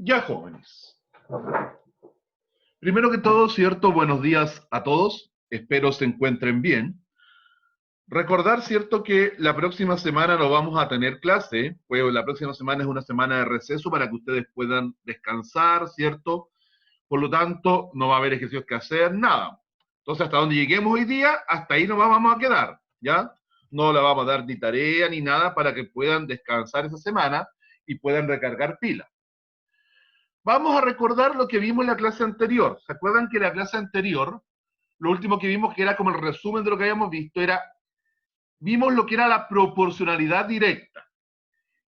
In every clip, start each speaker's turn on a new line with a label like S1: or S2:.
S1: Ya, jóvenes. Primero que todo, cierto, buenos días a todos. Espero se encuentren bien. Recordar, cierto, que la próxima semana no vamos a tener clase, pues la próxima semana es una semana de receso para que ustedes puedan descansar, cierto. Por lo tanto, no va a haber ejercicios que hacer, nada. Entonces, hasta donde lleguemos hoy día, hasta ahí nos vamos a quedar, ¿ya? No le vamos a dar ni tarea ni nada para que puedan descansar esa semana y puedan recargar pilas. Vamos a recordar lo que vimos en la clase anterior. ¿Se acuerdan que en la clase anterior, lo último que vimos, que era como el resumen de lo que habíamos visto, vimos lo que era la proporcionalidad directa.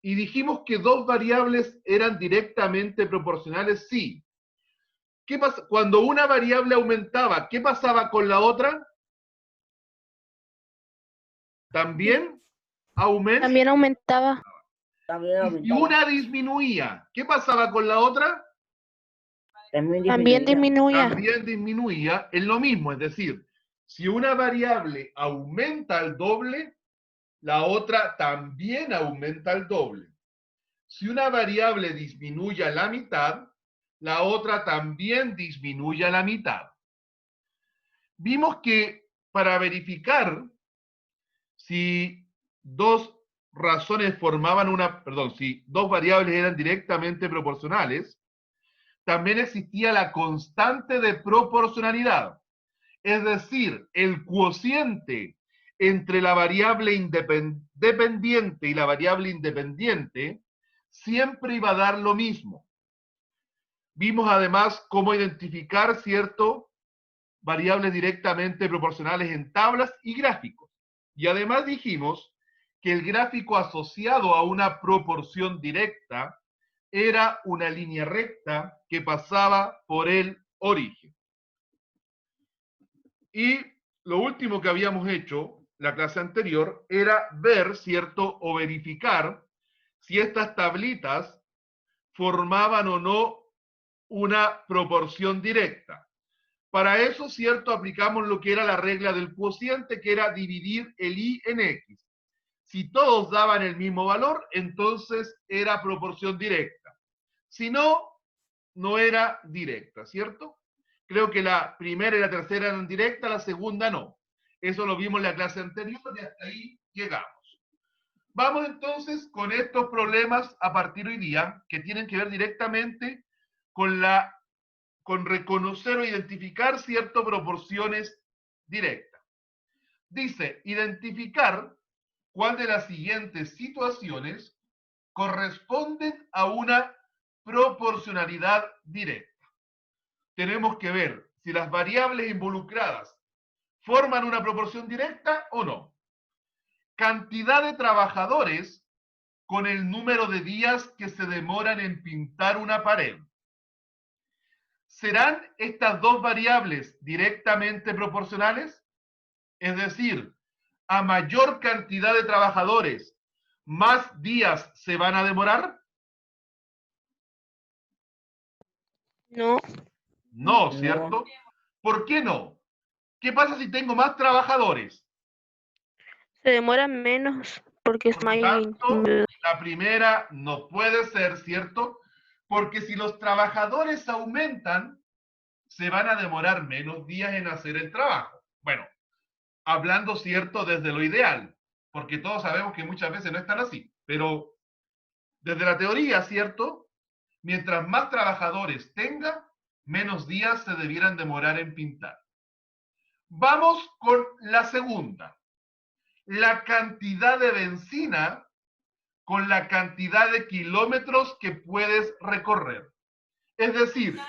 S1: Y dijimos que dos variables eran directamente proporcionales, sí. ¿Qué pasa? Cuando una variable aumentaba, ¿qué pasaba con la otra? También aumenta.
S2: También aumentaba.
S1: Y si una disminuía, ¿qué pasaba con la otra?
S2: También disminuía.
S1: También disminuía en lo mismo, es decir, si una variable aumenta al doble, la otra también aumenta al doble. Si una variable disminuye a la mitad, la otra también disminuye a la mitad. Vimos que para verificar si dos razones formaban si dos variables eran directamente proporcionales, también existía la constante de proporcionalidad. Es decir, el cociente entre la variable dependiente y la variable independiente siempre iba a dar lo mismo. Vimos además cómo identificar, ¿cierto?, variables directamente proporcionales en tablas y gráficos. Y además dijimos que el gráfico asociado a una proporción directa era una línea recta que pasaba por el origen. Y lo último que habíamos hecho, la clase anterior, era ver, ¿cierto?, o verificar si estas tablitas formaban o no una proporción directa. Para eso, ¿cierto?, aplicamos lo que era la regla del cociente, que era dividir el y en x. Si todos daban el mismo valor, entonces era proporción directa. Si no, no era directa, ¿cierto? Creo que la primera y la tercera eran directas, la segunda no. Eso lo vimos en la clase anterior y hasta ahí llegamos. Vamos entonces con estos problemas a partir de hoy día, que tienen que ver directamente con reconocer o identificar ciertas proporciones directas. Dice, identificar cuál de las siguientes situaciones corresponden a una proporcionalidad directa. Tenemos que ver si las variables involucradas forman una proporción directa o no. Cantidad de trabajadores con el número de días que se demoran en pintar una pared. ¿Serán estas dos variables directamente proporcionales? Es decir, a mayor cantidad de trabajadores, más días se van a demorar.
S2: No.
S1: No, ¿cierto? ¿Por qué no? ¿Qué pasa si tengo más trabajadores?
S2: Se demoran menos porque es
S1: Por
S2: más.
S1: lo tanto, la primera no puede ser, ¿cierto? Porque si los trabajadores aumentan, se van a demorar menos días en hacer el trabajo. Bueno, hablando, ¿cierto?, desde lo ideal, porque todos sabemos que muchas veces no están así, pero desde la teoría, ¿cierto?, mientras más trabajadores tenga, menos días se debieran demorar en pintar. Vamos con la segunda. La cantidad de benzina con la cantidad de kilómetros que puedes recorrer. Es decir,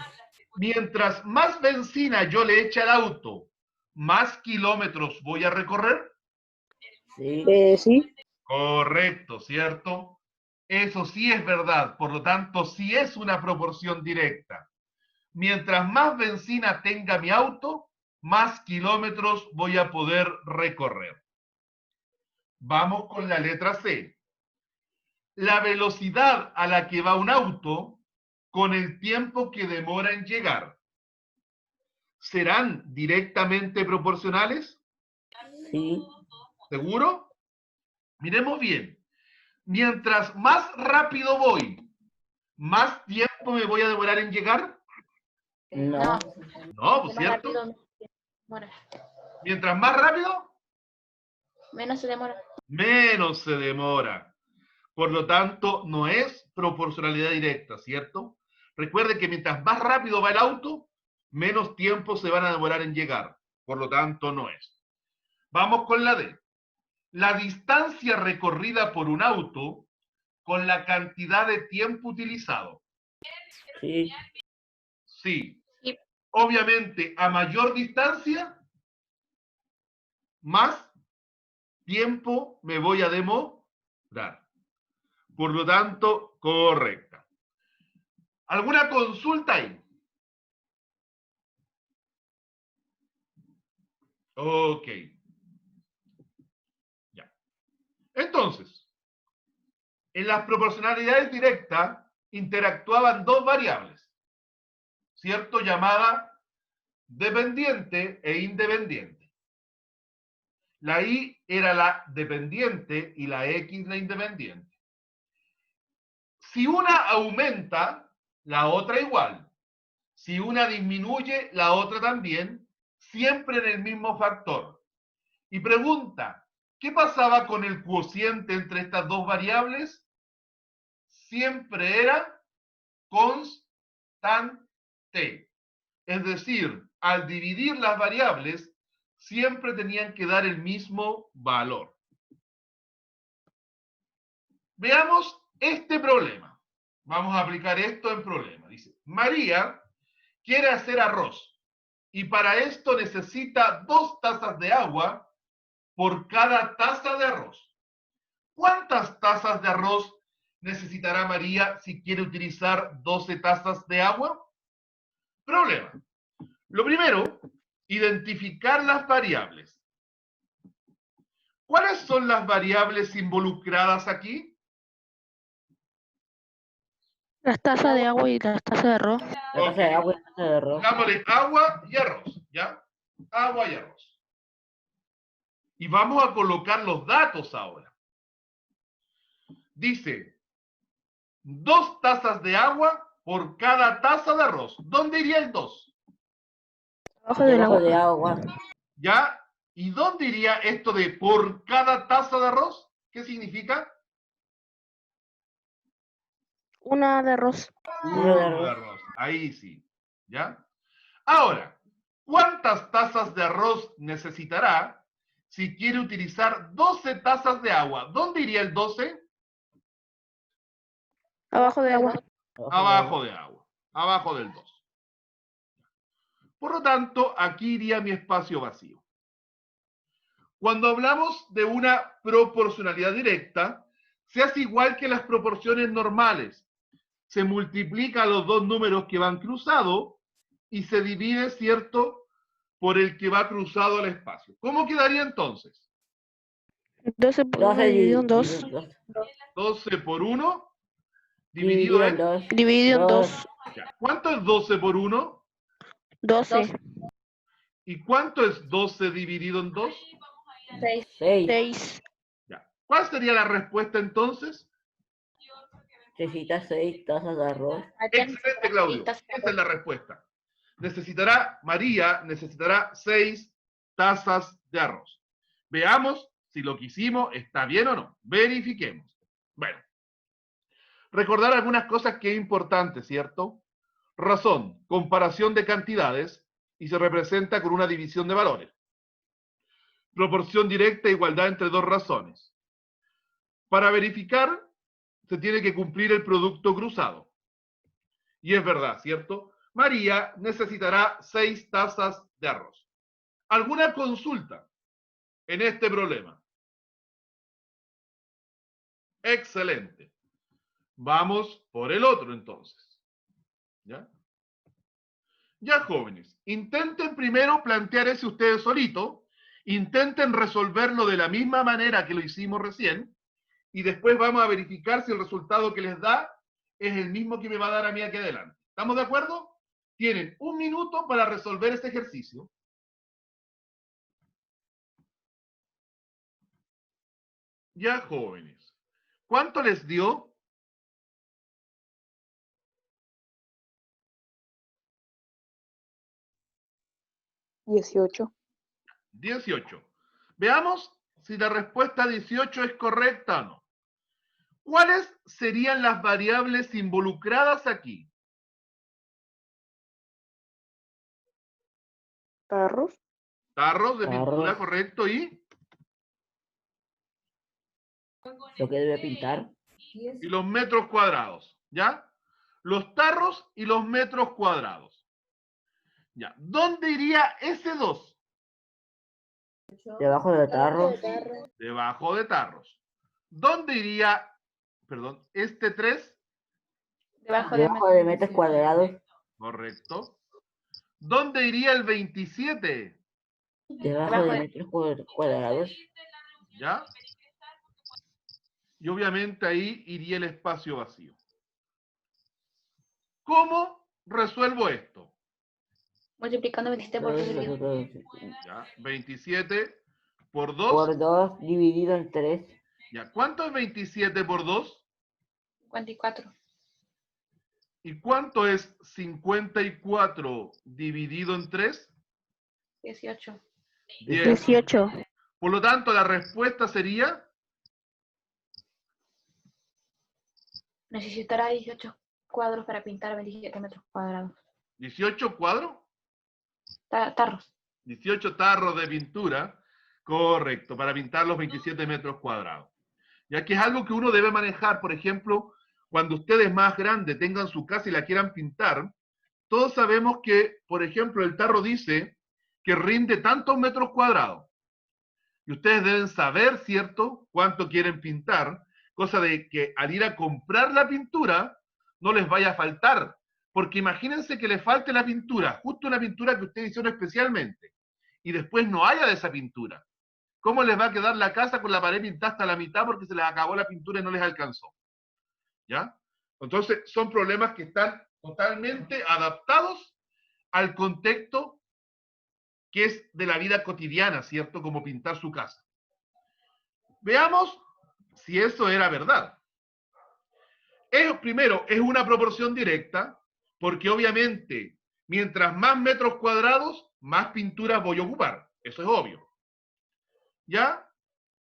S1: mientras más benzina yo le eche al auto, más kilómetros voy a recorrer.
S2: Sí.
S1: Correcto, ¿cierto? Eso sí es verdad, por lo tanto, sí es una proporción directa. Mientras más benzina tenga mi auto, más kilómetros voy a poder recorrer. Vamos con la letra C. La velocidad a la que va un auto con el tiempo que demora en llegar. ¿Serán directamente proporcionales?
S3: Sí.
S1: ¿Seguro? Miremos bien. Mientras más rápido voy, más tiempo tiempo me voy a demorar en llegar?
S3: No.
S1: No, pues,
S3: Más
S1: ¿cierto?
S3: rápido demora.
S1: Mientras más rápido,
S3: Menos se demora.
S1: menos se demora. Por lo tanto, no es proporcionalidad directa, ¿cierto? Recuerde que mientras más rápido va el auto, menos tiempo se van a demorar en llegar. Por lo tanto, no es. Vamos con la D. La distancia recorrida por un auto con la cantidad de tiempo utilizado.
S4: Sí.
S1: Sí.
S3: Sí.
S1: Obviamente, a mayor distancia, más tiempo me voy a demorar. Por lo tanto, correcta. ¿Alguna consulta ahí? Ok. Ya. Entonces, en las proporcionalidades directas interactuaban dos variables, ¿cierto? Llamada dependiente e independiente. La y era la dependiente y la x la independiente. Si una aumenta, la otra igual. Si una disminuye, la otra también, siempre en el mismo factor. Y pregunta, ¿qué pasaba con el cociente entre estas dos variables? Siempre era constante. Es decir, al dividir las variables, siempre tenían que dar el mismo valor. Veamos este problema. Vamos a aplicar esto en problema. Dice, María quiere hacer arroz y para esto necesita 2 tazas de agua por cada taza de arroz. ¿Cuántas tazas de arroz necesitará María si quiere utilizar 12 tazas de agua? Problema. Lo primero, identificar las variables. ¿Cuáles son las variables involucradas aquí?
S2: Las tazas de agua y las tazas de arroz.
S4: La taza de agua y la taza de arroz.
S1: Pongámosle agua y arroz, ¿ya? Agua y arroz. Y vamos a colocar los datos ahora. Dice, 2 tazas de agua por cada taza de arroz. ¿Dónde iría el 2?
S2: Abajo del
S4: Debajo
S2: agua.
S4: de agua.
S1: ¿Ya? ¿Y dónde iría esto de por cada taza de arroz? ¿Qué significa?
S2: Una de arroz.
S4: Uno de
S1: De
S4: arroz.
S1: arroz. Ahí sí. ¿Ya? Ahora, ¿cuántas tazas de arroz necesitará si quiere utilizar 12 tazas de agua? ¿Dónde iría el 12?
S2: Abajo de agua.
S1: Abajo de agua. Abajo del 2. Por lo tanto, aquí iría mi espacio vacío. Cuando hablamos de una proporcionalidad directa, se hace igual que las proporciones normales. Se multiplica los dos números que van cruzados y se divide, ¿cierto?, por el que va cruzado al espacio. ¿Cómo quedaría entonces?
S2: 12 por 1
S4: 12
S2: dividido en 2.
S4: dividido
S1: 12 por 1 dividido en...
S4: 2.
S2: Dividido en 2.
S1: Ya. ¿Cuánto es 12 por 1?
S2: 12.
S1: ¿Y cuánto es 12 dividido en 2?
S3: 6.
S4: 6.
S2: 6.
S1: Ya. ¿Cuál sería la respuesta entonces?
S4: Necesita 6 tazas de arroz.
S1: Excelente, Claudio. Esa es la respuesta. María necesitará 6 tazas de arroz. Veamos si lo que hicimos está bien o no. Verifiquemos. Bueno, recordar algunas cosas que es importante, ¿cierto? Razón, comparación de cantidades y se representa con una división de valores. Proporción directa, igualdad entre dos razones. Para verificar, se tiene que cumplir el producto cruzado. Y es verdad, ¿cierto? María necesitará 6 tazas de arroz. ¿Alguna consulta en este problema? Excelente. Vamos por el otro entonces. ¿Ya? Ya, jóvenes, intenten primero plantear ese ustedes solitos, intenten resolverlo de la misma manera que lo hicimos recién, y después vamos a verificar si el resultado que les da es el mismo que me va a dar a mí aquí adelante. ¿Estamos de acuerdo? Tienen 1 minuto para resolver este ejercicio. Ya, jóvenes. ¿Cuánto les dio?
S2: 18.
S1: 18. Veamos si la respuesta 18 es correcta o no. ¿Cuáles serían las variables involucradas aquí?
S2: Tarros.
S1: Tarros de pintura,
S4: Tarros.
S1: correcto, y
S4: Lo que debe pintar.
S1: los metros cuadrados, ¿ya? Los tarros y los metros cuadrados. ¿Ya? ¿Dónde iría ese 2?
S4: Debajo de tarros.
S1: Debajo de tarros. ¿Dónde iría, perdón, este 3?
S3: Debajo de
S4: Debajo de metros cuadrados.
S1: Correcto. ¿Dónde iría el 27?
S4: Debajo de metros cuadrados.
S1: ¿Ya? Y obviamente ahí iría el espacio vacío. ¿Cómo resuelvo esto?
S3: multiplicando 27 por 2.
S1: ¿Ya? 27 por 2.
S4: Por 2 dividido en 3.
S1: ¿Ya? ¿Cuánto es 27 por 2?
S3: 54.
S1: ¿Y cuánto es 54 dividido en 3?
S3: 18.
S1: 10.
S2: 18.
S1: Por lo tanto, la respuesta sería
S3: Necesitará 18 cuadros para pintar 27 metros cuadrados.
S1: 18 cuadros,
S3: Tarros.
S1: 18 tarros de pintura, correcto, para pintar los 27 metros cuadrados. Ya que es algo que uno debe manejar, por ejemplo, cuando ustedes más grandes tengan su casa y la quieran pintar, todos sabemos que, por ejemplo, el tarro dice que rinde tantos metros cuadrados. Y ustedes deben saber, ¿cierto?, cuánto quieren pintar, cosa de que al ir a comprar la pintura no les vaya a faltar. Porque imagínense que les falte la pintura, justo una pintura que ustedes hicieron especialmente, y después no haya de esa pintura. ¿Cómo les va a quedar la casa con la pared pintada hasta la mitad porque se les acabó la pintura y no les alcanzó? ¿Ya? Entonces, son problemas que están totalmente adaptados al contexto que es de la vida cotidiana, ¿cierto? Como pintar su casa. Veamos si eso era verdad. Primero, es una proporción directa, porque obviamente, mientras más metros cuadrados, más pintura voy a ocupar. Eso es obvio. ¿Ya?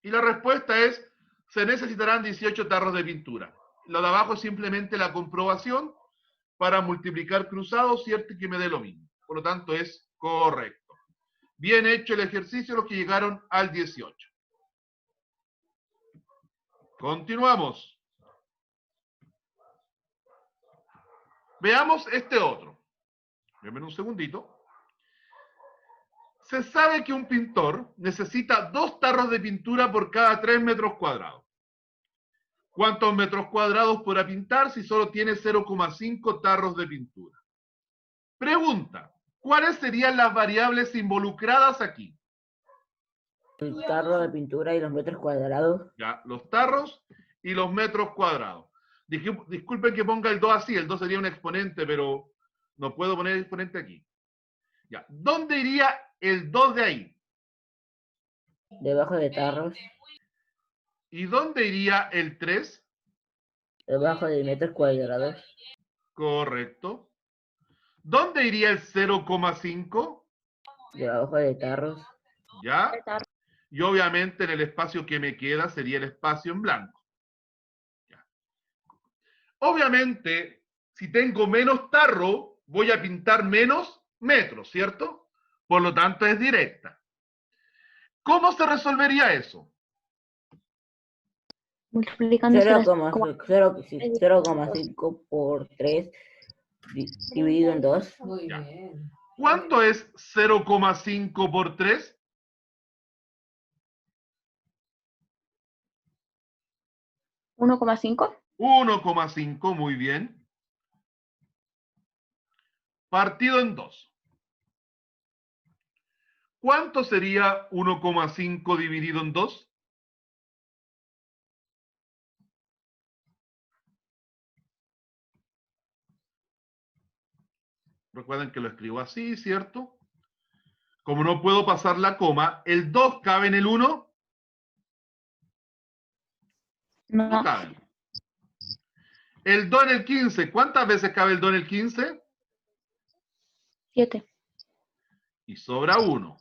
S1: Y la respuesta es, se necesitarán 18 tarros de pintura. Lo de abajo es simplemente la comprobación para multiplicar cruzados, ¿cierto? Y que me dé lo mismo. Por lo tanto, es correcto. Bien hecho el ejercicio, los que llegaron al 18. Continuamos. Veamos este otro. Denme un segundito. Se sabe que un pintor necesita 2 tarros de pintura por cada 3 metros cuadrados. ¿Cuántos metros cuadrados podrá pintar si solo tiene 0,5 tarros de pintura? Pregunta, ¿cuáles serían las variables involucradas aquí?
S4: El tarro de pintura y los metros cuadrados.
S1: Ya, los tarros y los metros cuadrados. Disculpen que ponga el 2 así, el 2 sería un exponente, pero no puedo poner el exponente aquí. Ya, ¿dónde iría el 2 de ahí?
S4: Debajo de tarros.
S1: ¿Y dónde iría el 3?
S4: Debajo de metros cuadrados.
S1: Correcto. ¿Dónde iría el 0,5?
S4: Debajo de tarros.
S1: ¿Ya? Y obviamente en el espacio que me queda sería el espacio en blanco. ¿Ya? Obviamente, si tengo menos tarro, voy a pintar menos metros, ¿cierto? Por lo tanto, es directa. ¿Cómo se resolvería eso?
S3: Multiplicando
S4: 0,5 por 3 dividido en 2.
S5: Muy
S1: Ya.
S5: bien.
S1: ¿Cuánto es 0,5 por 3?
S3: 1,5.
S1: 1,5, muy bien. Partido en 2. ¿Cuánto sería 1,5 dividido en 2? Recuerden que lo escribo así, ¿cierto? Como no puedo pasar la coma, ¿el 2 cabe en el 1? No
S3: No.
S1: cabe. El 2 en el 15, ¿cuántas veces cabe el 2 en el 15?
S3: 7.
S1: Y sobra 1.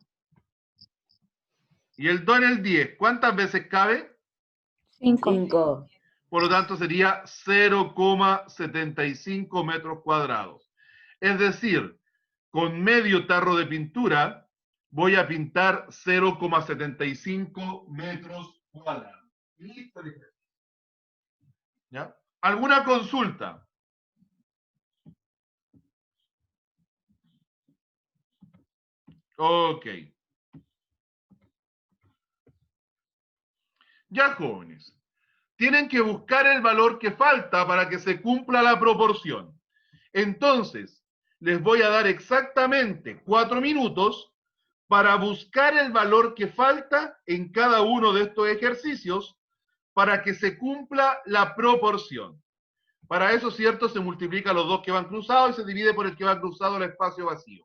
S1: Y el 2 en el 10, ¿cuántas veces cabe?
S3: 5.
S4: 5.
S1: Por lo tanto, sería 0,75 metros cuadrados. Es decir, con medio tarro de pintura voy a pintar 0,75 metros cuadrados. Listo el ejercicio. ¿Ya? ¿Alguna consulta? Ok. Ya, jóvenes. Tienen que buscar el valor que falta para que se cumpla la proporción. Entonces, les voy a dar exactamente 4 minutos para buscar el valor que falta en cada uno de estos ejercicios para que se cumpla la proporción. Para eso, cierto, se multiplica los dos que van cruzados y se divide por el que va cruzado el espacio vacío.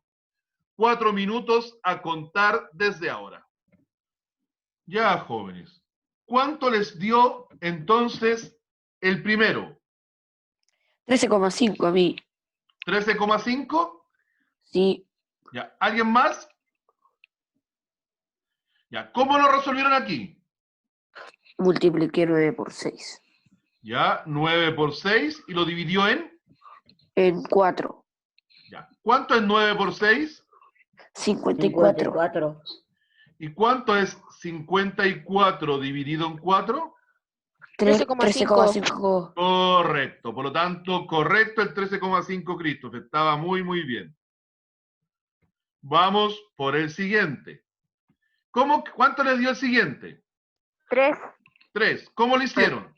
S1: 4 minutos a contar desde ahora. Ya, jóvenes. ¿Cuánto les dio entonces el primero?
S5: 13,5 a mí.
S1: 13,5.
S5: Sí,
S1: Ya. ¿Alguien más? Ya. ¿Cómo lo resolvieron aquí?
S5: multipliqué 9 por 6.
S1: Ya. 9 por 6 y lo dividió
S5: En 4.
S1: Ya. ¿Cuánto es 9 por 6?
S5: 54.
S4: 54.
S1: ¿Y cuánto es 54 dividido en 4?
S5: 13,5.
S1: Correcto. Por lo tanto, correcto el 13,5, Christopher. Estaba muy, muy bien. Vamos por el siguiente. ¿Cuánto les dio el siguiente?
S2: 3.
S1: 3. ¿Cómo lo hicieron?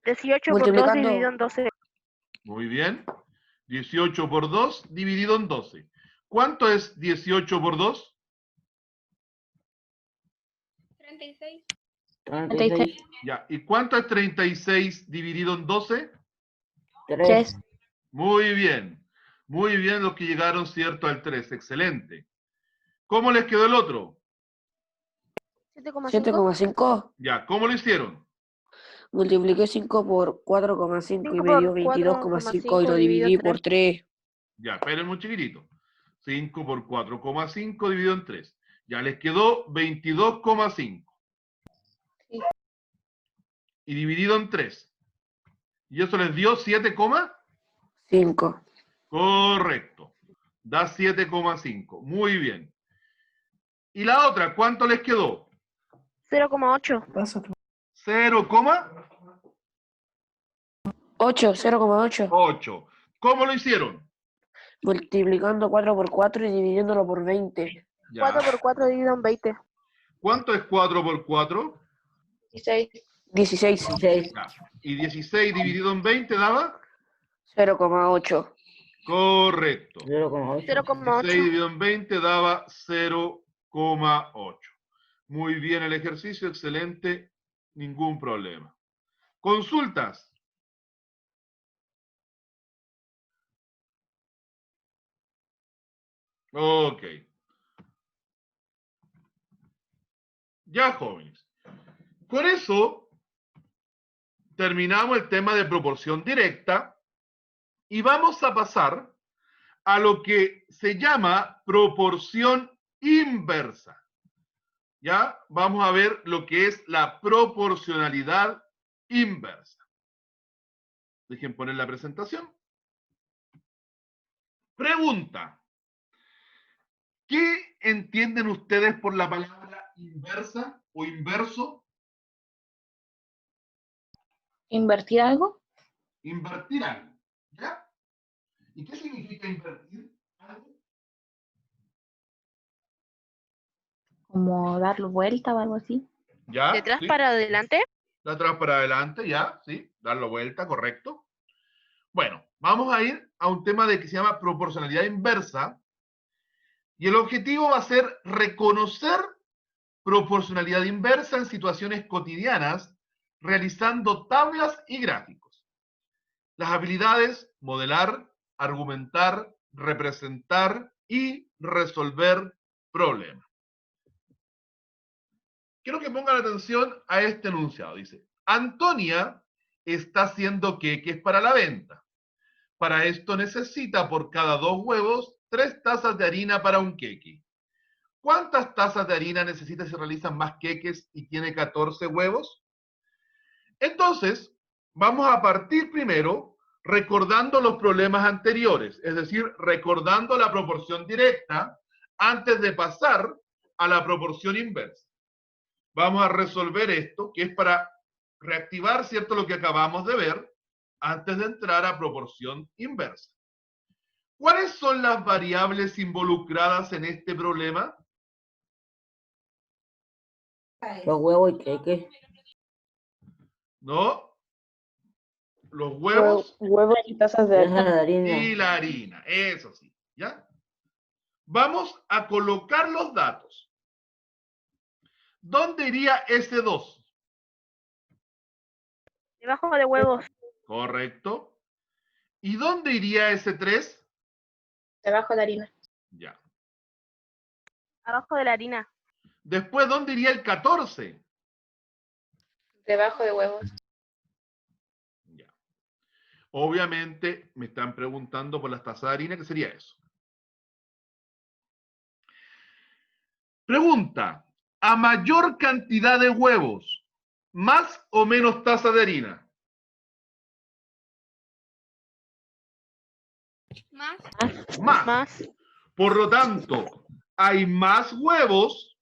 S2: 18 por 2
S5: Multiplicando.
S2: dividido en 12.
S1: Muy bien. 18 por 2 dividido en 12. ¿Cuánto es 18 por 2?
S3: 36.
S4: 36.
S1: Ya. ¿Y cuánto es 36 dividido en 12?
S4: 3.
S1: Muy bien. Muy bien los que llegaron, cierto, al 3. Excelente. ¿Cómo les quedó el otro?
S2: 7,5.
S5: 7,5.
S1: Ya. ¿Cómo lo hicieron?
S5: Multipliqué 5 por 4,5 y
S2: 5
S5: me dio
S2: por
S5: 22,5 y
S2: 4,5
S5: lo
S2: dividido
S5: dividí
S2: en
S5: por
S2: 3.
S5: 3.
S1: Ya, esperen muy chiquitito. 5 por 4,5 dividido en 3. Ya les quedó 22,5.
S3: Sí.
S1: Y dividido en 3. Y eso les dio 7,
S5: 5.
S1: correcto. Da 7,5. Muy bien. ¿Y la otra? ¿Cuánto les quedó?
S2: 0,8.
S1: 0,
S5: 8, 0,8.
S1: 8. ¿Cómo lo hicieron?
S5: Multiplicando 4 por 4 y dividiéndolo por 20.
S1: Ya.
S2: 4 por 4 dividido en 20.
S1: ¿Cuánto es 4 por 4?
S3: 16.
S5: 16.
S4: 16.
S1: Ya. ¿Y 16 dividido en 20 daba?
S5: 0,8.
S1: Correcto.
S4: 0,8.
S1: 16
S2: 0,8.
S1: dividido en 20 daba 0,8. Muy bien el ejercicio, excelente, ningún problema. Consultas. Ok. Ya, jóvenes. Con eso terminamos el tema de proporción directa y vamos a pasar a lo que se llama proporción inversa. ¿Ya? Vamos a ver lo que es la proporcionalidad inversa. Dejen poner la presentación. Pregunta. ¿Qué entienden ustedes por la palabra inversa o inverso?
S3: ¿Invertir algo?
S1: Invertir algo. ¿Ya? ¿Y qué significa invertir algo?
S3: Como darlo vuelta o algo así.
S1: ¿Ya?
S2: De atrás
S1: ¿Sí?
S2: para adelante.
S1: De atrás para adelante, ¿ya? ¿Sí? Darlo vuelta, correcto. Bueno, vamos a ir a un tema que se llama proporcionalidad inversa. Y el objetivo va a ser reconocer proporcionalidad inversa en situaciones cotidianas, realizando tablas y gráficos. Las habilidades: modelar, argumentar, representar y resolver problemas. Quiero que pongan atención a este enunciado. Dice: Antonia está haciendo queques para la venta. Para esto necesita por cada 2 huevos 3 tazas de harina para un queque. ¿Cuántas tazas de harina necesita si se realizan más queques y tiene 14 huevos? Entonces, vamos a partir primero recordando los problemas anteriores, es decir, recordando la proporción directa antes de pasar a la proporción inversa. Vamos a resolver esto, que es para reactivar, ¿cierto?, lo que acabamos de ver antes de entrar a proporción inversa. ¿Cuáles son las variables involucradas en este problema?
S4: Los huevos y queques.
S1: ¿No? Los huevos
S5: Huevos y tazas de
S4: Deja
S5: harina.
S4: la harina.
S1: y la harina. Eso sí, ¿ya? Vamos a colocar los datos. ¿Dónde iría ese 2?
S2: Debajo de huevos.
S1: Correcto. ¿Y dónde iría ese 3?
S3: Debajo de harina.
S1: Ya.
S2: Abajo de la harina.
S1: Después, ¿dónde iría el 14?
S3: Debajo de huevos.
S1: Ya. Obviamente me están preguntando por las tazas de harina, ¿qué sería eso? Pregunta, a mayor cantidad de huevos, ¿más o menos taza de harina?
S2: Más.
S1: Más.
S2: Más.
S1: Por lo tanto, hay más huevos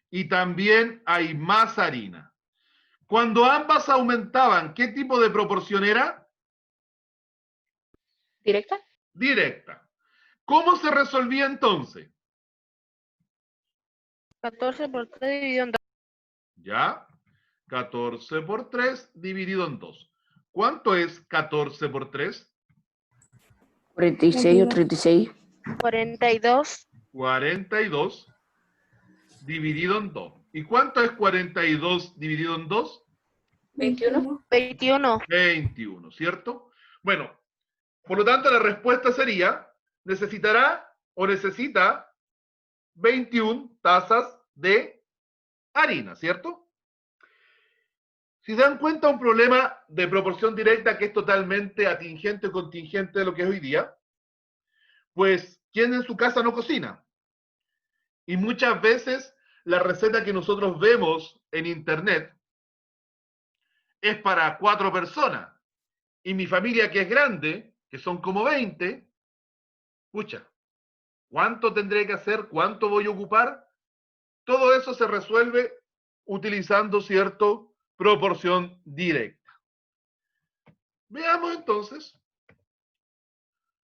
S1: y también hay más harina. Cuando ambas aumentaban, ¿qué tipo de proporción era?
S3: ¿Directa?
S1: Directa. ¿Cómo se resolvía entonces?
S2: 14 por 3 dividido en 2.
S1: ¿Ya? 14 por 3 dividido en 2. ¿Cuánto es 14 por 3?
S5: 46 o 36.
S2: 42.
S1: 42 dividido en 2. ¿Y cuánto es 42 dividido en 2?
S3: 21.
S2: 21.
S1: 21, ¿cierto? Bueno, por lo tanto la respuesta sería, necesitará o necesita 21 tazas de harina, ¿cierto? Si se dan cuenta, un problema de proporción directa que es totalmente atingente o contingente de lo que es hoy día, pues, ¿quién en su casa no cocina? Y muchas veces la receta que nosotros vemos en internet es para 4 personas. Y mi familia, que es grande, que son como 20, pucha, ¿cuánto tendré que hacer? ¿Cuánto voy a ocupar? Todo eso se resuelve utilizando, ¿cierto?, proporción directa. Veamos entonces.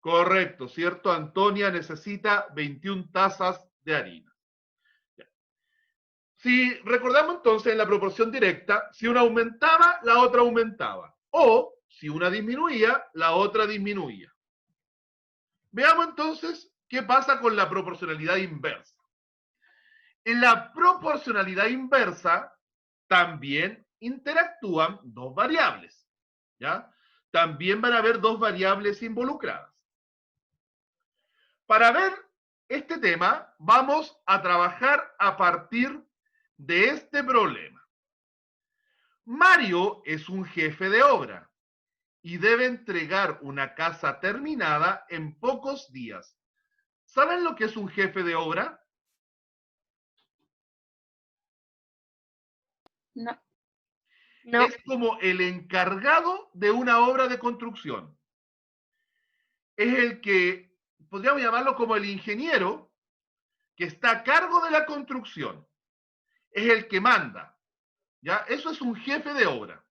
S1: Correcto, ¿cierto? Antonia necesita 21 tazas de harina. Si recordamos entonces en la proporción directa, si una aumentaba, la otra aumentaba. O si una disminuía, la otra disminuía. Veamos entonces qué pasa con la proporcionalidad inversa. En la proporcionalidad inversa también interactúan 2 variables, ¿ya? También van a haber 2 variables involucradas. Para ver este tema, vamos a trabajar a partir de este problema. Mario es un jefe de obra y debe entregar una casa terminada en pocos días. ¿Saben lo que es un jefe de obra?
S3: No.
S2: No.
S1: Es como el encargado de una obra de construcción. Es el que, podríamos llamarlo como el ingeniero, que está a cargo de la construcción. Es el que manda. ¿Ya? Eso es un jefe de obra.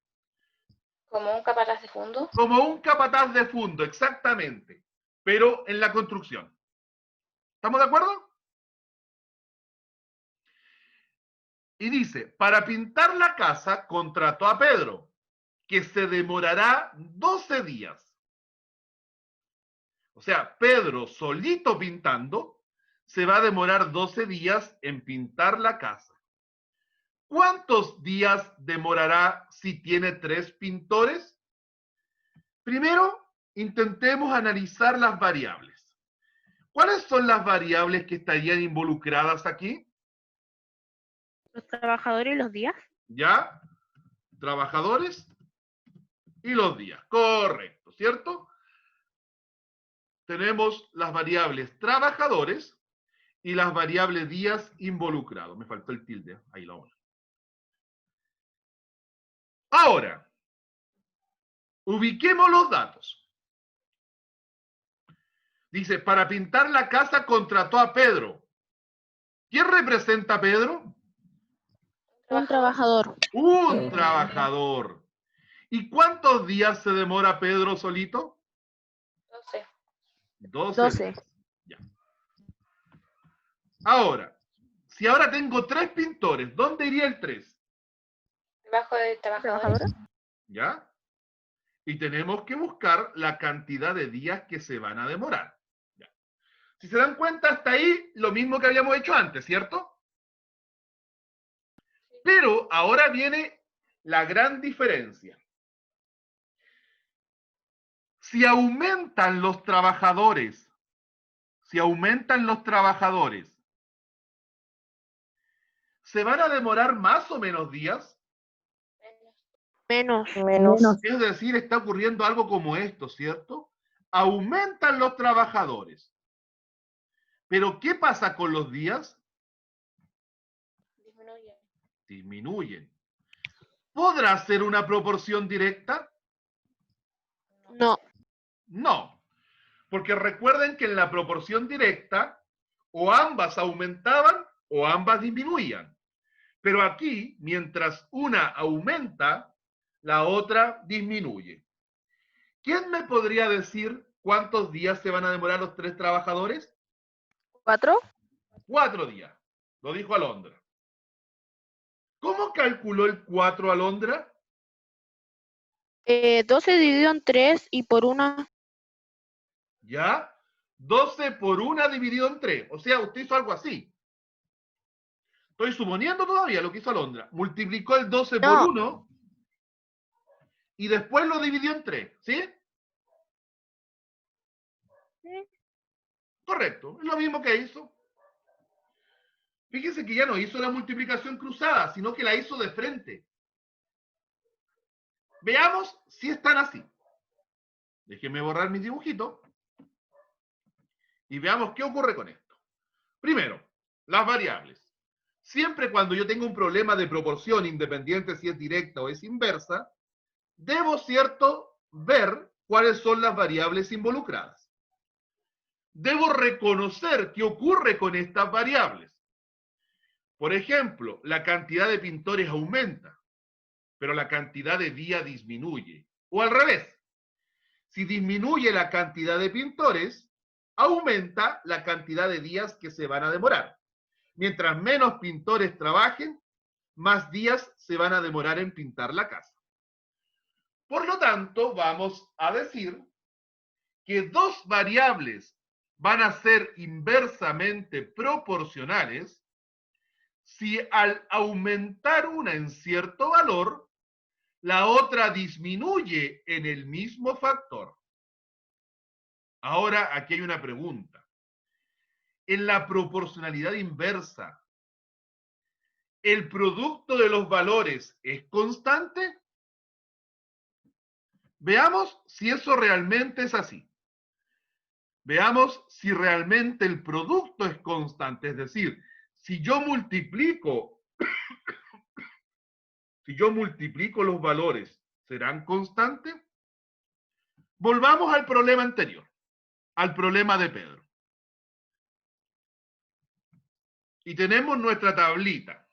S3: Como un capataz de fondo.
S1: Como un capataz de fondo, exactamente. Pero en la construcción. ¿Estamos de acuerdo? Y dice, para pintar la casa contrató a Pedro, que se demorará 12 días. O sea, Pedro solito pintando se va a demorar 12 días en pintar la casa. ¿Cuántos días demorará si tiene 3 pintores? Primero, intentemos analizar las variables. ¿Cuáles son las variables que estarían involucradas aquí?
S2: Los trabajadores y los días.
S1: ¿Ya? Trabajadores y los días. Correcto, ¿cierto? Tenemos las variables trabajadores y las variables días involucrados. Me faltó el tilde, ahí lo vamos. Ahora, ubiquemos los datos. Dice, para pintar la casa contrató a Pedro. ¿Quién representa a Pedro?
S2: Un trabajador.
S1: Un trabajador. ¿Y cuántos días se demora Pedro solito?
S3: 12.
S1: 12
S2: 12.
S1: días. Ya. Ahora, si ahora tengo 3 pintores, ¿dónde iría el 3?
S3: Debajo de trabajadores.
S2: ¿Trabajadora?
S1: ¿Ya? Y tenemos que buscar la cantidad de días que se van a demorar. Ya. Si se dan cuenta, hasta ahí lo mismo que habíamos hecho antes, ¿cierto? Pero ahora viene la gran diferencia. Si aumentan los trabajadores, ¿se van a demorar más o menos días?
S2: Menos.
S1: Es decir, está ocurriendo algo como esto, ¿cierto? Aumentan los trabajadores. Pero ¿qué pasa con los días?
S3: Disminuye.
S1: Disminuyen. ¿Podrá ser una proporción directa?
S2: No.
S1: No. Porque recuerden que en la proporción directa, o ambas aumentaban o ambas disminuían. Pero aquí, mientras una aumenta, la otra disminuye. ¿Quién me podría decir cuántos días se van a demorar los 3 trabajadores?
S2: 4.
S1: 4 días. Lo dijo Alondra. ¿Cómo calculó el 4 Alondra?
S2: 12 dividido en 3 y por 1.
S1: ¿Ya? 12 por 1 dividido en 3. O sea, usted hizo algo así. Estoy suponiendo todavía lo que hizo Alondra. Multiplicó el 12 por
S2: No.
S1: 1 y después lo dividió en 3. ¿Sí? Correcto. Es lo mismo que hizo. Fíjense que ya no hizo la multiplicación cruzada, sino que la hizo de frente. Veamos si están así. Déjenme borrar mis dibujitos. Y veamos qué ocurre con esto. Primero, las variables. Siempre cuando yo tengo un problema de proporción, independiente si es directa o es inversa, debo, ¿cierto?, ver cuáles son las variables involucradas. Debo reconocer qué ocurre con estas variables. Por ejemplo, la cantidad de pintores aumenta, pero la cantidad de días disminuye. O al revés, si disminuye la cantidad de pintores, aumenta la cantidad de días que se van a demorar. Mientras menos pintores trabajen, más días se van a demorar en pintar la casa. Por lo tanto, vamos a decir que 2 variables van a ser inversamente proporcionales si al aumentar una en cierto valor, la otra disminuye en el mismo factor. Ahora, aquí hay una pregunta. En la proporcionalidad inversa, ¿el producto de los valores es constante? Veamos si eso realmente es así. Veamos si realmente el producto es constante, es decir, si yo multiplico los valores, ¿serán constantes? Volvamos al problema anterior, al problema de Pedro. Y tenemos nuestra tablita.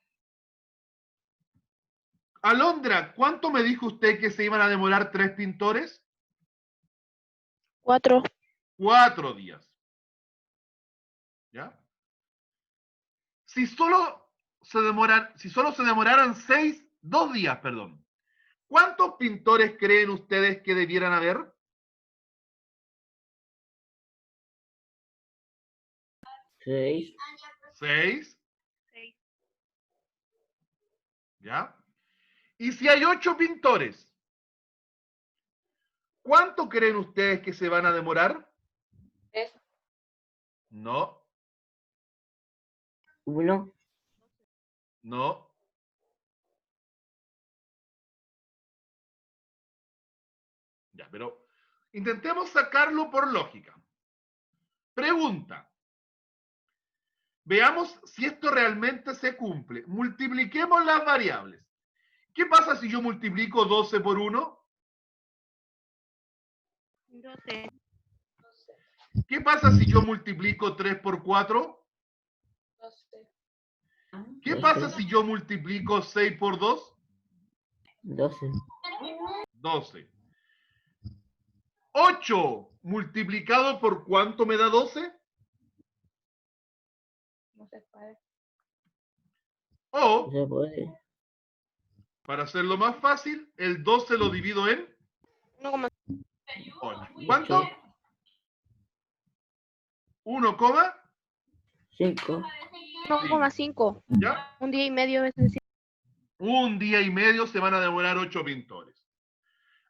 S1: Alondra, ¿cuánto me dijo usted que se iban a demorar 3 pintores?
S2: 4.
S1: 4 días. ¿Ya? Si solo se demoraran 2 días, perdón. ¿Cuántos pintores creen ustedes que debieran haber?
S4: 6.
S1: 6. ¿Ya? Y si hay 8 pintores, ¿cuánto creen ustedes que se van a demorar?
S3: 3.
S1: No,
S4: 1.
S1: no. Ya, pero intentemos sacarlo por lógica. Pregunta. Veamos si esto realmente se cumple. Multipliquemos las variables. ¿Qué pasa si yo multiplico 12 por 1?
S2: 12.
S1: ¿Qué pasa si yo multiplico 3 por 4?
S3: 12.
S1: ¿Qué
S4: 12.
S1: pasa si yo multiplico 6 por 2?
S4: 12.
S1: 12. 8 multiplicado por ¿cuánto me da 12?
S3: No se puede.
S1: O,
S4: Se puede.
S1: para hacerlo más fácil, el 12 lo divido en
S2: 1,5.
S1: 8. ¿Cuánto? 1,
S4: 5.
S2: 1,5.
S1: ¿ya?
S2: Un día y medio es decir.
S1: Un día y medio se van a demorar 8 pintores.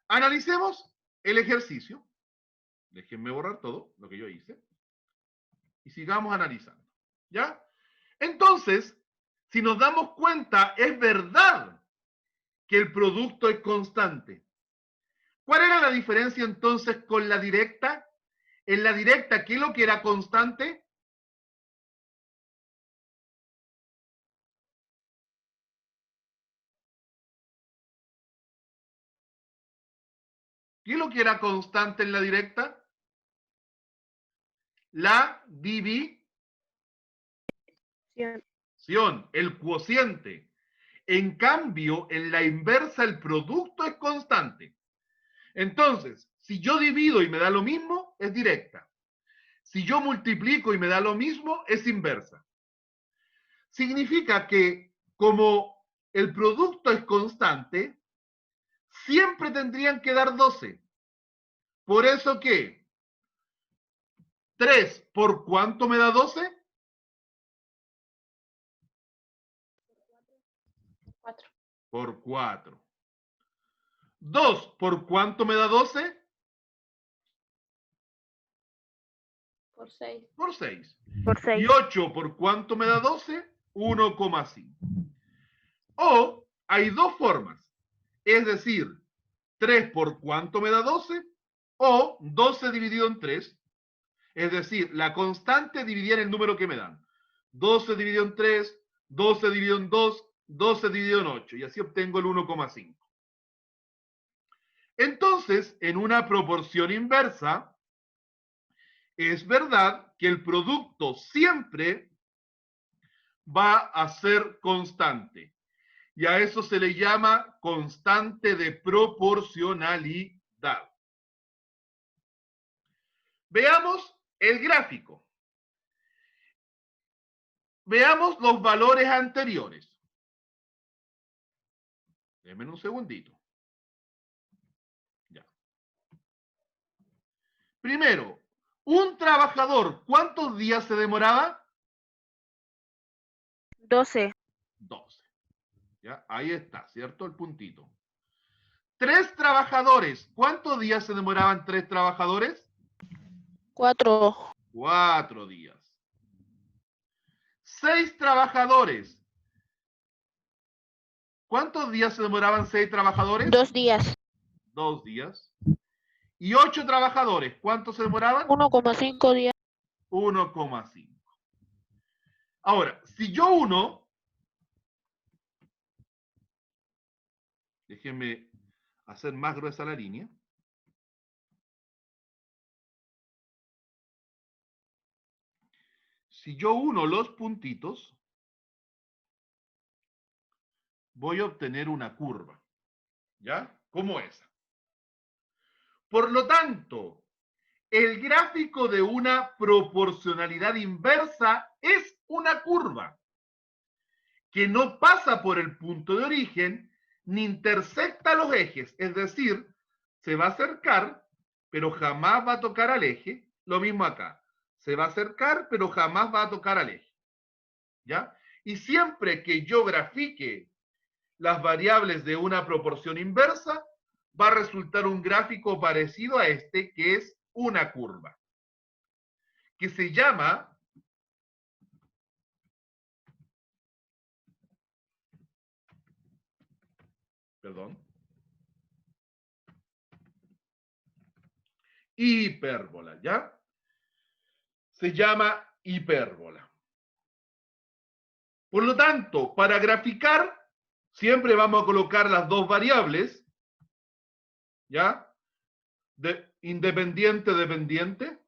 S1: Analicemos el ejercicio. Déjenme borrar todo lo que yo hice. Y sigamos analizando. ¿Ya? Entonces, si nos damos cuenta, es verdad que el producto es constante. ¿Cuál era la diferencia entonces con la directa? En la directa, ¿qué es lo que era constante? ¿Qué es lo que era constante en la directa? La división, el cociente. En cambio, en la inversa, el producto es constante. Entonces, si yo divido y me da lo mismo, es directa. Si yo multiplico y me da lo mismo, es inversa. Significa que como el producto es constante, siempre tendrían que dar 12. Por eso que 3 por ¿cuánto me da 12?
S3: 4.
S1: Por 4. 2 por ¿cuánto me da 12?
S3: Por 6.
S1: Por 6.
S2: Por
S1: Y
S2: 6.
S1: 8 por ¿cuánto me da 12? 1,5. O hay dos formas. Es decir, 3 por ¿cuánto me da 12? O 12 dividido en 3. Es decir, la constante dividida en el número que me dan. 12 dividido en 3, 12 dividido en 2, 12 dividido en 8. Y así obtengo el 1,5. Entonces, en una proporción inversa, es verdad que el producto siempre va a ser constante. Y a eso se le llama constante de proporcionalidad. Veamos el gráfico. Veamos los valores anteriores. Denme un segundito. Ya. Primero, un trabajador, ¿cuántos días se demoraba?
S2: 12.
S1: 12. ¿Ya? Ahí está, ¿cierto? El puntito. 3 trabajadores, ¿cuántos días se demoraban 3 trabajadores?
S2: 4.
S1: 4 días. 6 trabajadores. ¿Cuántos días se demoraban 6 trabajadores?
S2: 2 días.
S1: 2 días. Y 8 trabajadores, ¿cuántos se demoraban?
S2: 1,5 días.
S1: 1,5. Ahora, si yo uno, déjenme hacer más gruesa la línea. Si yo uno los puntitos, voy a obtener una curva. ¿Ya? Como esa. Por lo tanto, el gráfico de una proporcionalidad inversa es una curva que no pasa por el punto de origen ni intersecta los ejes, es decir, se va a acercar, pero jamás va a tocar al eje. Lo mismo acá, se va a acercar, pero jamás va a tocar al eje. ¿Ya? Y siempre que yo grafique las variables de una proporción inversa, va a resultar un gráfico parecido a este, que es una curva, que se llama perdón, hipérbola, ¿ya? Se llama hipérbola. Por lo tanto, para graficar, siempre vamos a colocar las dos variables, ¿ya? Independiente, dependiente.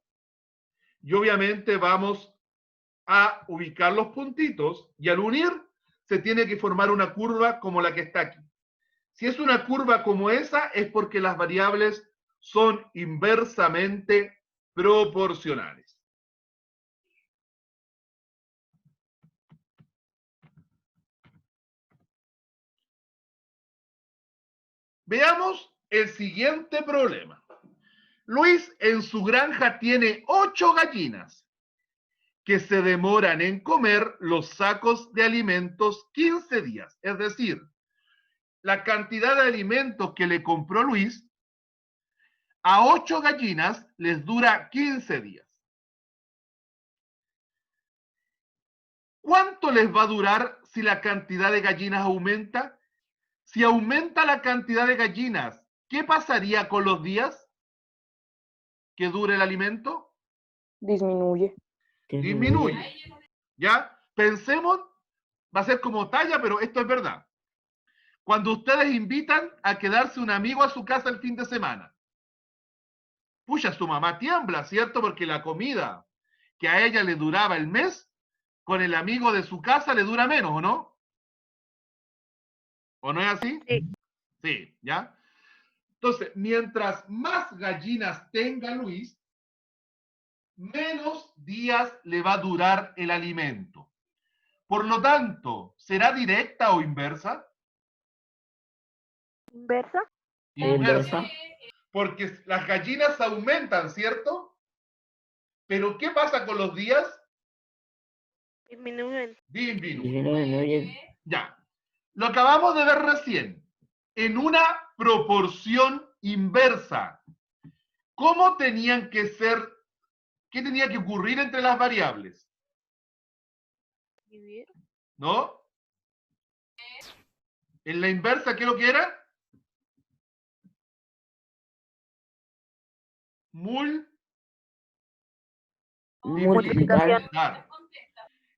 S1: Y obviamente vamos a ubicar los puntitos y al unir se tiene que formar una curva como la que está aquí. Si es una curva como esa, es porque las variables son inversamente proporcionales. Veamos el siguiente problema. Luis en su granja tiene 8 gallinas que se demoran en comer los sacos de alimentos 15 días. Es decir, la cantidad de alimentos que le compró Luis a 8 gallinas les dura 15 días. ¿Cuánto les va a durar si la cantidad de gallinas aumenta? Si aumenta la cantidad de gallinas, ¿qué pasaría con los días que dure el alimento?
S5: Disminuye.
S1: Disminuye. ¿Ya? Pensemos, va a ser como talla, pero esto es verdad. Cuando ustedes invitan a quedarse un amigo a su casa el fin de semana, pucha, su mamá tiembla, ¿cierto? Porque la comida que a ella le duraba el mes, con el amigo de su casa le dura menos, ¿o no? ¿O no es así?
S2: Sí.
S1: Sí, ¿ya? Entonces, mientras más gallinas tenga Luis, menos días le va a durar el alimento. Por lo tanto, ¿será directa o inversa?
S2: ¿Inversa?
S1: Inversa. Porque las gallinas aumentan, ¿cierto? Pero ¿qué pasa con los días?
S2: Disminuyen.
S1: Disminuyen. Ya. Lo acabamos de ver recién. En una proporción inversa. ¿Cómo tenían que ser? ¿Qué tenía que ocurrir entre las variables?
S2: Dividir.
S1: ¿No? En la inversa, ¿qué es lo que era? Multiplicar.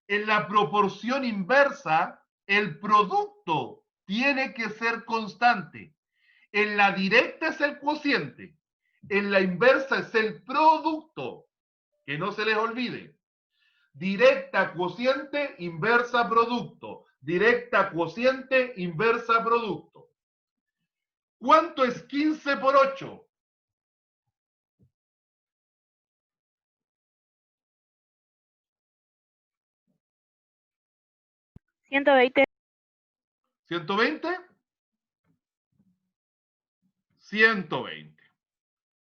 S1: En la proporción inversa, el producto tiene que ser constante. En la directa es el cociente. En la inversa es el producto. Que no se les olvide. Directa cociente, inversa producto. Directa cociente, inversa producto. ¿Cuánto es 15 por 8?
S2: 120.
S1: 120. 120.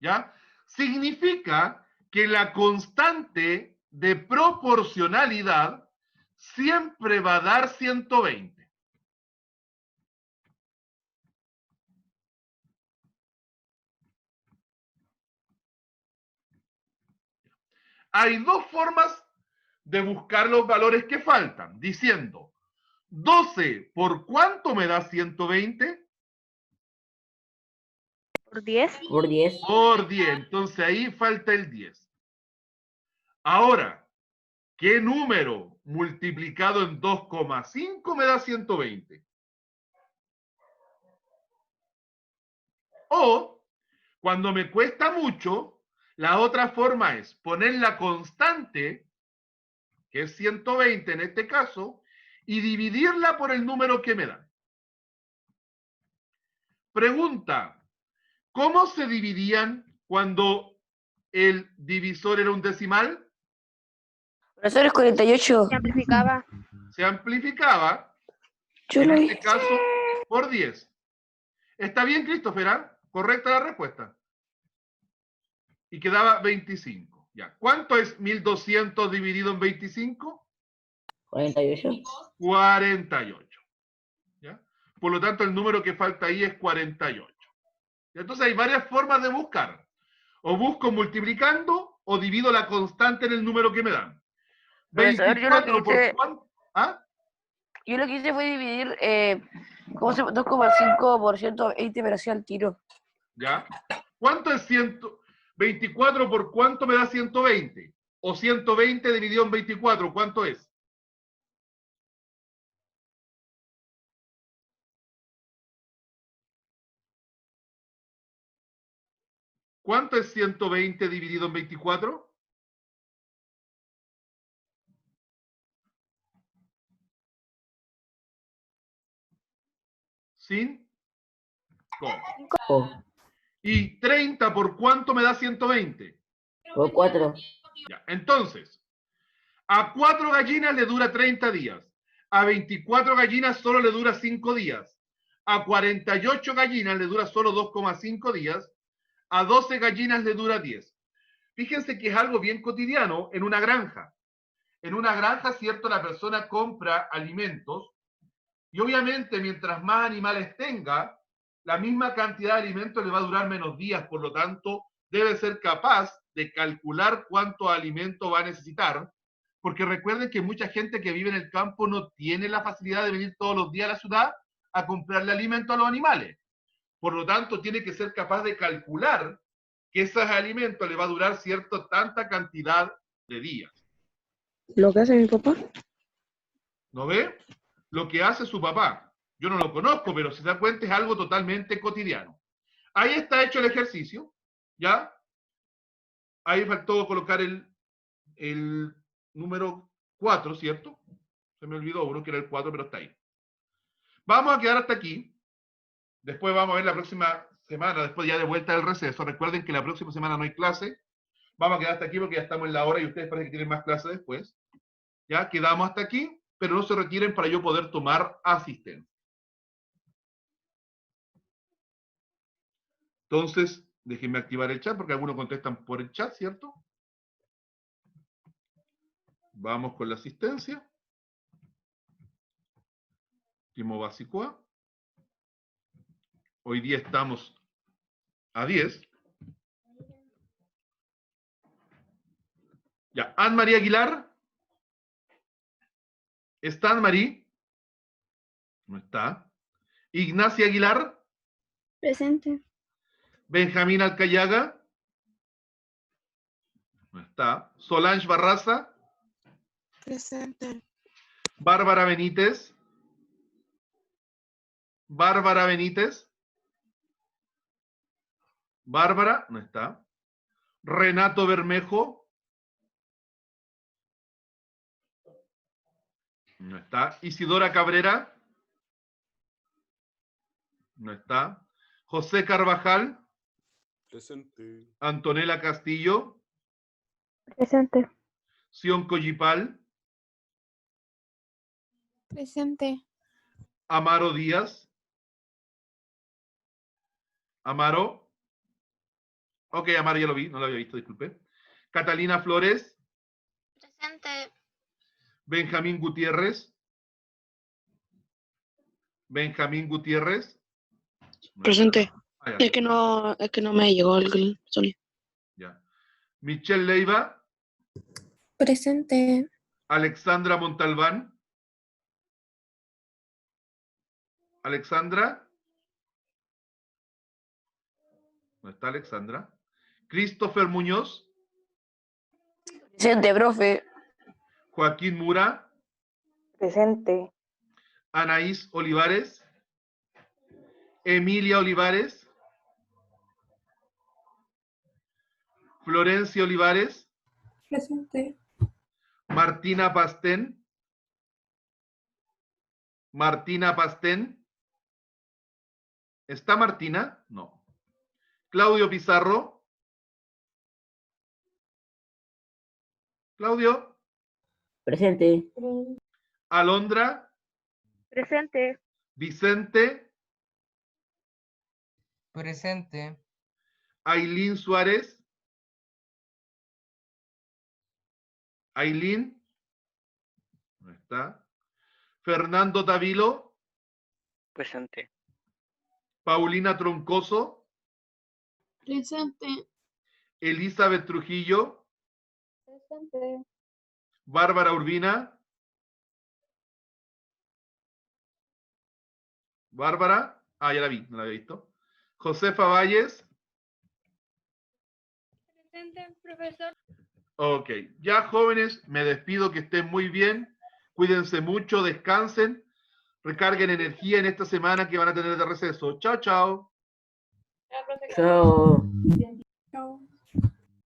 S1: ¿Ya? Significa que la constante de proporcionalidad siempre va a dar 120. Hay dos formas de buscar los valores que faltan, diciendo 12 por cuánto me da 120?
S2: Por 10.
S4: Por 10.
S1: Por 10. Entonces ahí falta el 10. Ahora, ¿qué número multiplicado en 2,5 me da 120? O, cuando me cuesta mucho, la otra forma es poner la constante, que es 120 en este caso, y dividirla por el número que me da. Pregunta, ¿cómo se dividían cuando el divisor era un decimal?
S5: Profesor, es 48.
S2: Se amplificaba.
S1: Se amplificaba,
S5: Yo
S1: en
S5: lo
S1: este
S5: hice.
S1: caso, por 10. ¿Está bien, Christopher? ¿Ah? ¿Correcta la respuesta? Y quedaba 25. Ya. ¿Cuánto es 1200 dividido en 25?
S4: 48.
S1: 48. ¿Ya? Por lo tanto, el número que falta ahí es 48. Entonces hay varias formas de buscar. O busco multiplicando o divido la constante en el número que me dan.
S5: Profesor, yo lo que
S1: 24 por
S5: hice-
S1: cuánto. ¿Ah?
S5: Yo lo que hice fue dividir 2,5 por 120, pero así al tiro.
S1: ¿Ya? ¿Cuánto es 100? 24 por cuánto me da 120. O 120 dividido en 24, ¿cuánto es? ¿Cuánto es 120 dividido en 24? ¿Sin? ¿Cómo?
S4: Oh,
S1: ¿Y 30 por cuánto me da 120?
S4: por 4.
S1: Ya, entonces, a 4 gallinas le dura 30 días. A 24 gallinas solo le dura 5 días. A 48 gallinas le dura solo 2,5 días. A 12 gallinas le dura 10. Fíjense que es algo bien cotidiano en una granja. En una granja, cierto, la persona compra alimentos y obviamente mientras más animales tenga, la misma cantidad de alimentos le va a durar menos días, por lo tanto, debe ser capaz de calcular cuánto alimento va a necesitar, porque recuerden que mucha gente que vive en el campo no tiene la facilidad de venir todos los días a la ciudad a comprarle alimento a los animales. Por lo tanto, tiene que ser capaz de calcular que esos alimentos le va a durar cierta tanta cantidad de días.
S5: Lo que hace mi papá.
S1: ¿No ve? Lo que hace su papá. Yo no lo conozco, pero si se da cuenta es algo totalmente cotidiano. Ahí está hecho el ejercicio, ¿ya? Ahí faltó colocar el número 4, ¿cierto? Se me olvidó uno que era el 4, pero está ahí. Vamos a quedar hasta aquí. Después vamos a ver la próxima semana, después ya de vuelta del receso. Recuerden que la próxima semana no hay clase. Vamos a quedar hasta aquí porque ya estamos en la hora y ustedes parece que tienen más clases después. Ya quedamos hasta aquí, pero no se retiren para yo poder tomar asistencia. Entonces, déjenme activar el chat porque algunos contestan por el chat, ¿cierto? Vamos con la asistencia. Primo básico A. Hoy día estamos a 10. Ya, Anne María Aguilar. ¿Está Anne María? No está. Ignacia Aguilar.
S2: Presente.
S1: Benjamín Alcayaga. No está. Solange Barraza.
S6: Presente.
S1: Bárbara Benítez. Bárbara Benítez. Bárbara, no está. Renato Bermejo. No está. Isidora Cabrera. No está. José Carvajal.
S6: Presente.
S1: Antonella Castillo.
S2: Presente.
S1: Sion Collipal.
S6: Presente.
S1: Amaro Díaz. Amaro. Ok, Amaro ya lo vi, no lo había visto, disculpe. Catalina Flores.
S3: Presente.
S1: Benjamín Gutiérrez. Benjamín Gutiérrez. No
S5: Presente.
S1: está. Ah, ya,
S5: Es que no me llegó el sonido.
S1: ya. Michelle Leiva.
S6: Presente.
S1: Alexandra Montalbán. Alexandra. No está Alexandra. Christopher Muñoz.
S5: Presente, profe.
S1: Joaquín Mura.
S5: Presente.
S1: Anaís Olivares. Emilia Olivares. Florencia Olivares.
S6: Presente.
S1: Martina Pastén. Martina Pastén. ¿Está Martina? No. Claudio Pizarro. Claudio.
S4: Presente.
S1: Alondra.
S2: Presente.
S1: Vicente.
S7: Presente.
S1: Ailín Suárez. Ailín. No está. Fernando Tavilo.
S8: Presente.
S1: Paulina Troncoso.
S6: Presente.
S1: Elizabeth Trujillo.
S3: Presente.
S1: Bárbara Urbina. Bárbara. Ah, ya la vi, no la había visto. Josefa Valles.
S6: Presente, profesor.
S1: Ok, ya jóvenes, me despido, que estén muy bien, cuídense mucho, descansen, recarguen energía en esta semana que van a tener de receso. Chao, chao.
S4: Chao.